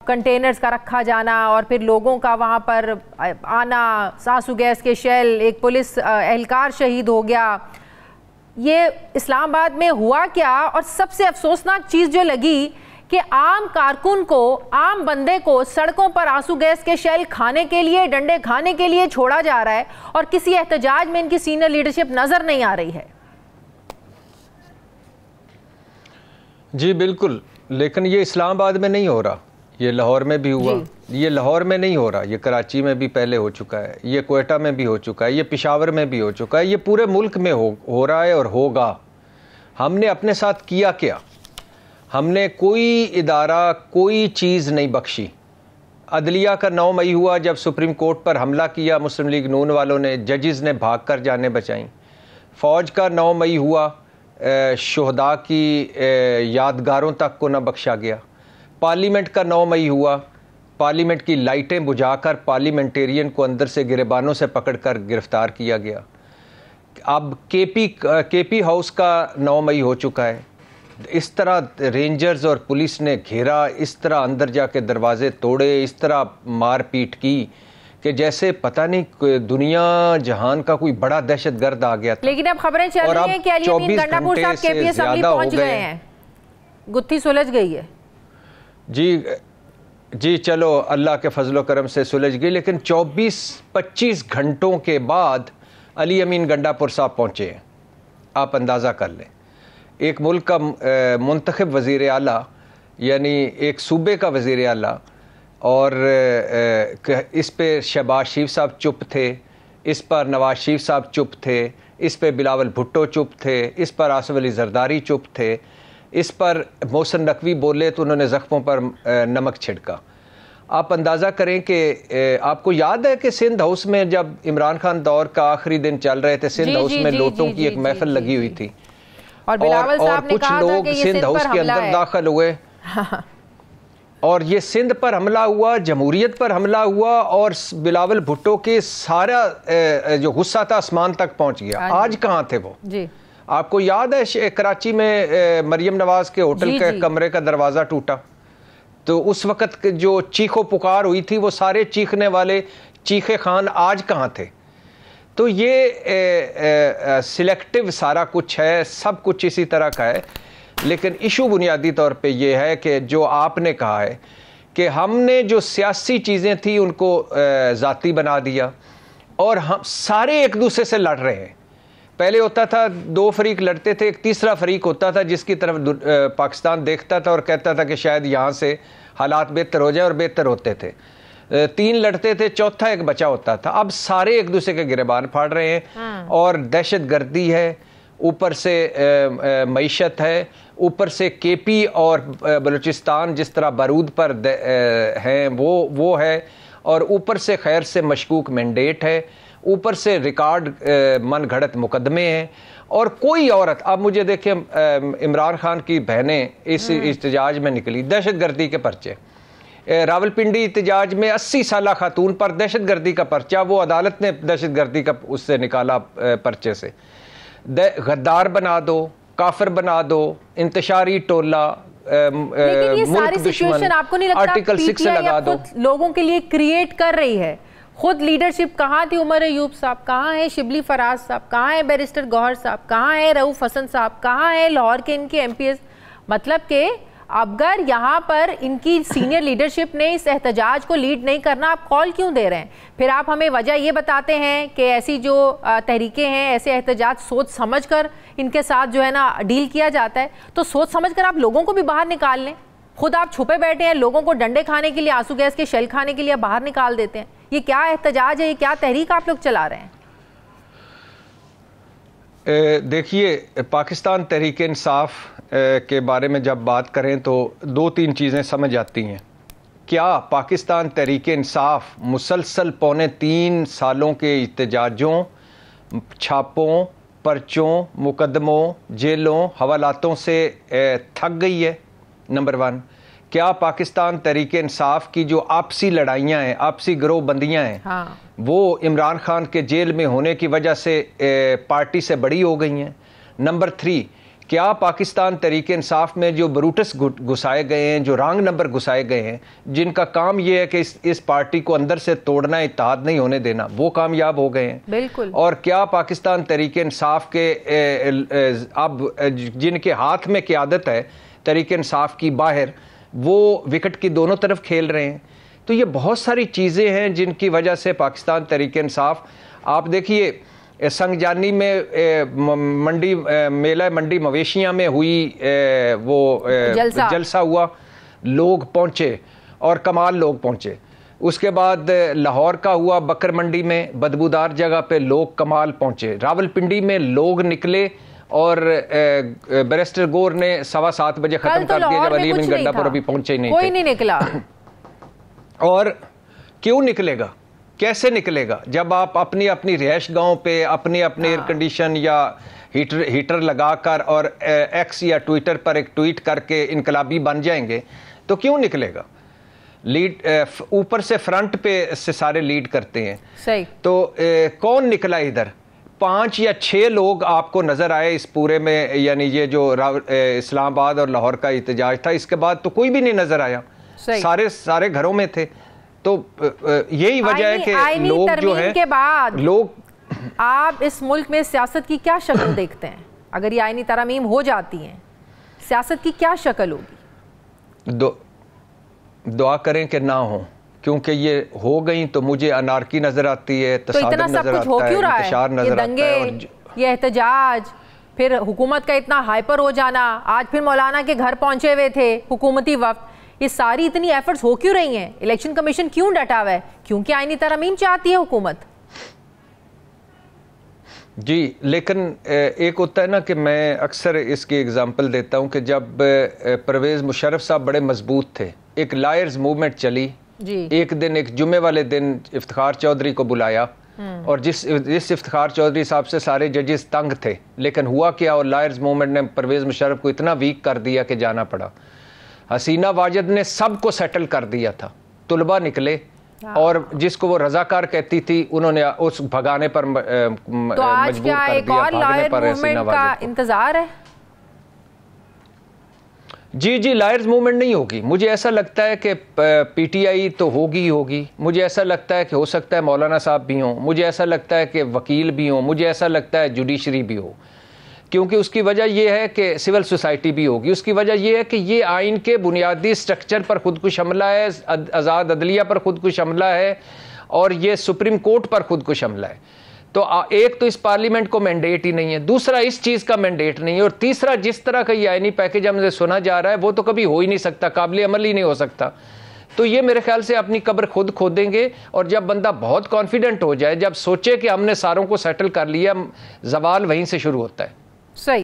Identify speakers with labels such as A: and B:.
A: Containers का रखा जाना और फिर लोगों का वहाँ पर आना, सासू गैस के शेल, एक पुलिस एहलकार शहीद हो गया। ये इस्लामाबाद में हुआ क्या? और सबसे अफसोसनाक चीज़ जो लगी कि आम कारकुन को, आम बंदे को सड़कों पर आंसू गैस के शेल खाने के लिए, डंडे खाने के लिए छोड़ा जा रहा है और किसी एहतजाज में इनकी सीनियर लीडरशिप नज़र नहीं आ रही है।
B: जी बिल्कुल, लेकिन ये इस्लामाबाद में नहीं हो रहा, ये लाहौर में भी हुआ। ये लाहौर में नहीं हो रहा, ये कराची में भी पहले हो चुका है, ये क्वेटा में भी हो चुका है, ये पेशावर में भी हो चुका है, ये पूरे मुल्क में हो रहा है और होगा। हमने अपने साथ किया क्या? हमने कोई इदारा, कोई चीज़ नहीं बख्शी। अदलिया का 9 मई हुआ जब सुप्रीम कोर्ट पर हमला किया मुस्लिम लीग नून वालों ने, जजेस ने भाग कर जाने बचाई। फ़ौज का 9 मई हुआ, शहदा की यादगारों तक को न बख्शा गया। पार्लियामेंट का 9 मई हुआ, पार्लियामेंट की लाइटें बुझाकर पार्लियामेंटेरियन को अंदर से गिरबानों से पकड़कर गिरफ्तार किया गया। अब केपी हाउस का 9 मई हो चुका है। इस तरह रेंजर्स और पुलिस ने घेरा, इस तरह अंदर जाके दरवाजे तोड़े, इस तरह मारपीट की कि जैसे पता नहीं दुनिया जहान का कोई बड़ा दहशतगर्द आ गया था।
A: लेकिन अब खबरें चल रही हैं कि अली अमीन गंडापुर साहब केपी असेंबली पहुंच गए हैं, गुत्थी सुलझ गई है।
B: जी चलो, अल्लाह के फजलो करम से सुलझ गई, लेकिन 24-25 घंटों के बाद अली अमीन गंडापुर साहब पहुंचे हैं। आप अंदाज़ा कर लें, एक मुल्क का मुंतखब वज़ीर आला, यानी एक सूबे का वज़ीर आला, और इस पे शहबाज शरीफ साहब चुप थे, इस पर नवाज शरीफ साहब चुप थे, इस पे बिलावल भुट्टो चुप थे, इस पर आसिफ अली जरदारी चुप थे, इस पर मोहसिन नकवी बोले तो उन्होंने ज़ख्मों पर नमक छिड़का। आप अंदाज़ा करें कि आपको याद है कि सिंध हाउस में जब इमरान खान दौर का आखिरी दिन चल रहे थे, सिंध हाउस में लोटों की एक महफिल लगी हुई थी
A: और
B: कुछ लोग सिंध हाउस के अंदर दाखिल हुए और ये सिंध पर हमला हुआ, जमहूरियत पर हमला हुआ और बिलावल भुट्टो के सारा जो गुस्सा था आसमान तक पहुंच गया। आज कहाँ थे वो? जी आपको याद है कराची में मरियम नवाज के होटल के कमरे का दरवाज़ा टूटा, तो उस वक़्त जो चीखो पुकार हुई थी, वो सारे चीखने वाले चीखे खान आज कहाँ थे? तो ये सिलेक्टिव सारा कुछ है, सब कुछ इसी तरह का है। लेकिन इशू बुनियादी तौर पे ये है कि जो आपने कहा है कि हमने जो सियासी चीज़ें थी उनको ज़ाती बना दिया और हम सारे एक दूसरे से लड़ रहे हैं। पहले होता था 2 फरीक लड़ते थे, एक तीसरा फरीक होता था जिसकी तरफ पाकिस्तान देखता था और कहता था कि शायद यहाँ से हालात बेहतर हो जाए, और बेहतर होते थे। 3 लड़ते थे, चौथा एक बचा होता था। अब सारे एक दूसरे के गिरबान फाड़ रहे हैं और दहशत गर्दी है, ऊपर से मईशत है, ऊपर से केपी और बलूचिस्तान जिस तरह बारूद पर हैं वो है, और ऊपर से खैर से मशकूक मैंडेट है, ऊपर से रिकॉर्ड मन घड़त मुकदमे हैं। और कोई औरत, अब मुझे देखें, इमरान खान की बहनें इस इhtजाज में निकली, दहशत गर्दी के पर्चे। रावलपिंडी इhtजाज में 80 साला खातून पर दहशत गर्दी का पर्चा, वो अदालत ने दहशत गर्दी का उससे निकाला पर्चे से। गद्दार बना दो, काफिर बना दो, इंतशारी टोला, मुल्क दुश्मन, आर्टिकल 6 से लगा दो।
A: लोगों के लिए क्रिएट कर रही है। खुद लीडरशिप कहाँ थी? उमर अयूब साहब कहाँ है? शिबली फराज साहब कहाँ है? बैरिस्टर गौहर साहब कहाँ है? रऊफ हसन साहब कहाँ है? लाहौर के इनके एमपीएस। मतलब कि अगर यहाँ पर इनकी सीनियर लीडरशिप ने इस एहतजाज को लीड नहीं करना, आप कॉल क्यों दे रहे हैं? फिर आप हमें वजह ये बताते हैं कि ऐसी जो तहरीकें हैं, ऐसे एहतजाज सोच समझ कर इनके साथ जो है ना डील किया जाता है। तो सोच समझ कर आप लोगों को भी बाहर निकाल लें। खुद आप छुपे बैठे हैं, लोगों को डंडे खाने के लिए, आंसू गैस के शेल खाने के लिए बाहर निकाल देते हैं। ये क्या एहतजाज है? ये क्या तहरीक आप लोग चला रहे हैं?
B: देखिए, पाकिस्तान तहरीक इंसाफ के बारे में जब बात करें तो 2-3 चीज़ें समझ आती हैं। क्या पाकिस्तान तहरीक इंसाफ मुसलसल 3.25 सालों के एहतजाजों, छापों, पर्चों, मुकदमों, जेलों, हवालातों से थक गई है? नंबर 1। क्या पाकिस्तान तहरीक इंसाफ की जो आपसी लड़ाइयाँ हैं, आपसी गिरोहबंदियाँ हैं, हाँ, वो इमरान खान के जेल में होने की वजह से पार्टी से बड़ी हो गई हैं? नंबर 3, क्या पाकिस्तान तहरीक इंसाफ में जो ब्रूटस घुसाए गए हैं, जो रॉन्ग नंबर घुसाए गए हैं, जिनका काम ये है कि इस पार्टी को अंदर से तोड़ना, इत्तेहाद नहीं होने देना, वो कामयाब हो गए हैं।
A: बिल्कुल।
B: और क्या पाकिस्तान तहरीक इंसाफ के अब जिनके हाथ में क़यादत है तहरीक इंसाफ की बाहर, वो विकेट की दोनों तरफ खेल रहे हैं। तो ये बहुत सारी चीज़ें हैं जिनकी वजह से पाकिस्तान तहरीक इंसाफ, आप देखिए संगजानी में मंडी मेला मंडी मवेशियाँ में हुई वो जलसा हुआ, लोग पहुँचे और कमाल लोग पहुँचे। उसके बाद लाहौर का हुआ बकर मंडी में, बदबूदार जगह पे लोग कमाल पहुँचे। रावलपिंडी में लोग निकले और बैरिस्टर गौर ने 7:15 बजे ख़त्म कर दिया, जब अली अमीन गंडापुर अभी पहुँचे ही नहीं,
A: कोई नहीं निकला।
B: और क्यों निकलेगा, कैसे निकलेगा, जब आप अपनी अपनी रिहाइश गांव पे अपने एयर कंडीशन या हीटर लगाकर और एक्स या ट्विटर पर एक ट्वीट करके इनकलाबी बन जाएंगे, तो क्यों निकलेगा। लीड ऊपर से फ्रंट पे से सारे लीड करते हैं।
A: सही।
B: तो कौन निकला इधर? 5 या 6 लोग आपको नजर आए इस पूरे में, यानी ये जो इस्लामाबाद और लाहौर का एहतजाज था, इसके बाद तो कोई भी नहीं नजर आया। सारे घरों में थे। तो यही वजह है कि लोग जो है
A: के बाद
B: लोग,
A: आप इस मुल्क में सियासत की क्या शक्ल देखते हैं? अगर ये आईनी तरमीम हो जाती हैं, सियासत की क्या शक्ल होगी?
B: दुआ करें कि ना हो, क्योंकि ये हो गई तो मुझे अनारकी नजर आती है,
A: तो इतना सब कुछ हो क्यों रहा है? ये दंगे, ये एहतजाज, फिर हुकूमत का इतना हाइपर हो जाना, आज फिर मौलाना के घर पहुंचे हुए थे हुकूमती वक्त, ये सारी इतनी एफर्ट्स हो क्यों रही हैं? इलेक्शन कमीशन क्यों डटा हुआ है? क्योंकि आईनी तरमीम चाहती है हुकूमत।
B: जी, लेकिन एक होता है ना कि मैं अक्सर इसकी एग्जांपल देता हूं कि जब परवेज़ मुशर्रफ साहब बड़े मजबूत थे, एक लायर्स मूवमेंट चली
A: जी।
B: एक दिन, एक जुम्मे वाले दिन इफ्तिखार चौधरी को बुलाया, और जिस इफ्तिखार चौधरी साहब से सारे जजेस तंग थे, लेकिन हुआ क्या, और लायर्स मूवमेंट ने परवेज़ मुशर्रफ को इतना वीक कर दिया कि जाना पड़ा। हसीना वाजिद ने सबको सेटल कर दिया था, तुलबा निकले, और जिसको वो रजाकार कहती थी उन्होंने उस भगाने पर
A: तो आज क्या एक और लायर मूवमेंट का इंतजार है?
B: जी, लायर्स मूवमेंट नहीं होगी। मुझे ऐसा लगता है कि पीटीआई तो होगी। मुझे ऐसा लगता है कि हो सकता है मौलाना साहब भी हों, मुझे ऐसा लगता है कि वकील भी हों, मुझे ऐसा लगता है जुडिशरी भी हो, क्योंकि उसकी वजह यह है कि सिविल सोसाइटी भी होगी। उसकी वजह यह है कि ये आइन के बुनियादी स्ट्रक्चर पर खुदकुश हमला है, आज़ाद अदलिया पर खुदकुश हमला है, और ये सुप्रीम कोर्ट पर खुदकुश हमला है। तो एक तो इस पार्लियामेंट को मैंडेट ही नहीं है, दूसरा इस चीज़ का मैंडेट नहीं है, और तीसरा जिस तरह का ये आइनी पैकेज हमसे सुना जा रहा है वो तो कभी हो ही नहीं सकता, काबिल अमल ही नहीं हो सकता। तो ये मेरे ख्याल से अपनी कब्र खुद खोदेंगे, और जब बंदा बहुत कॉन्फिडेंट हो जाए, जब सोचे कि हमने सारों को सेटल कर लिया, जवाल वहीं से शुरू होता है।
A: सही।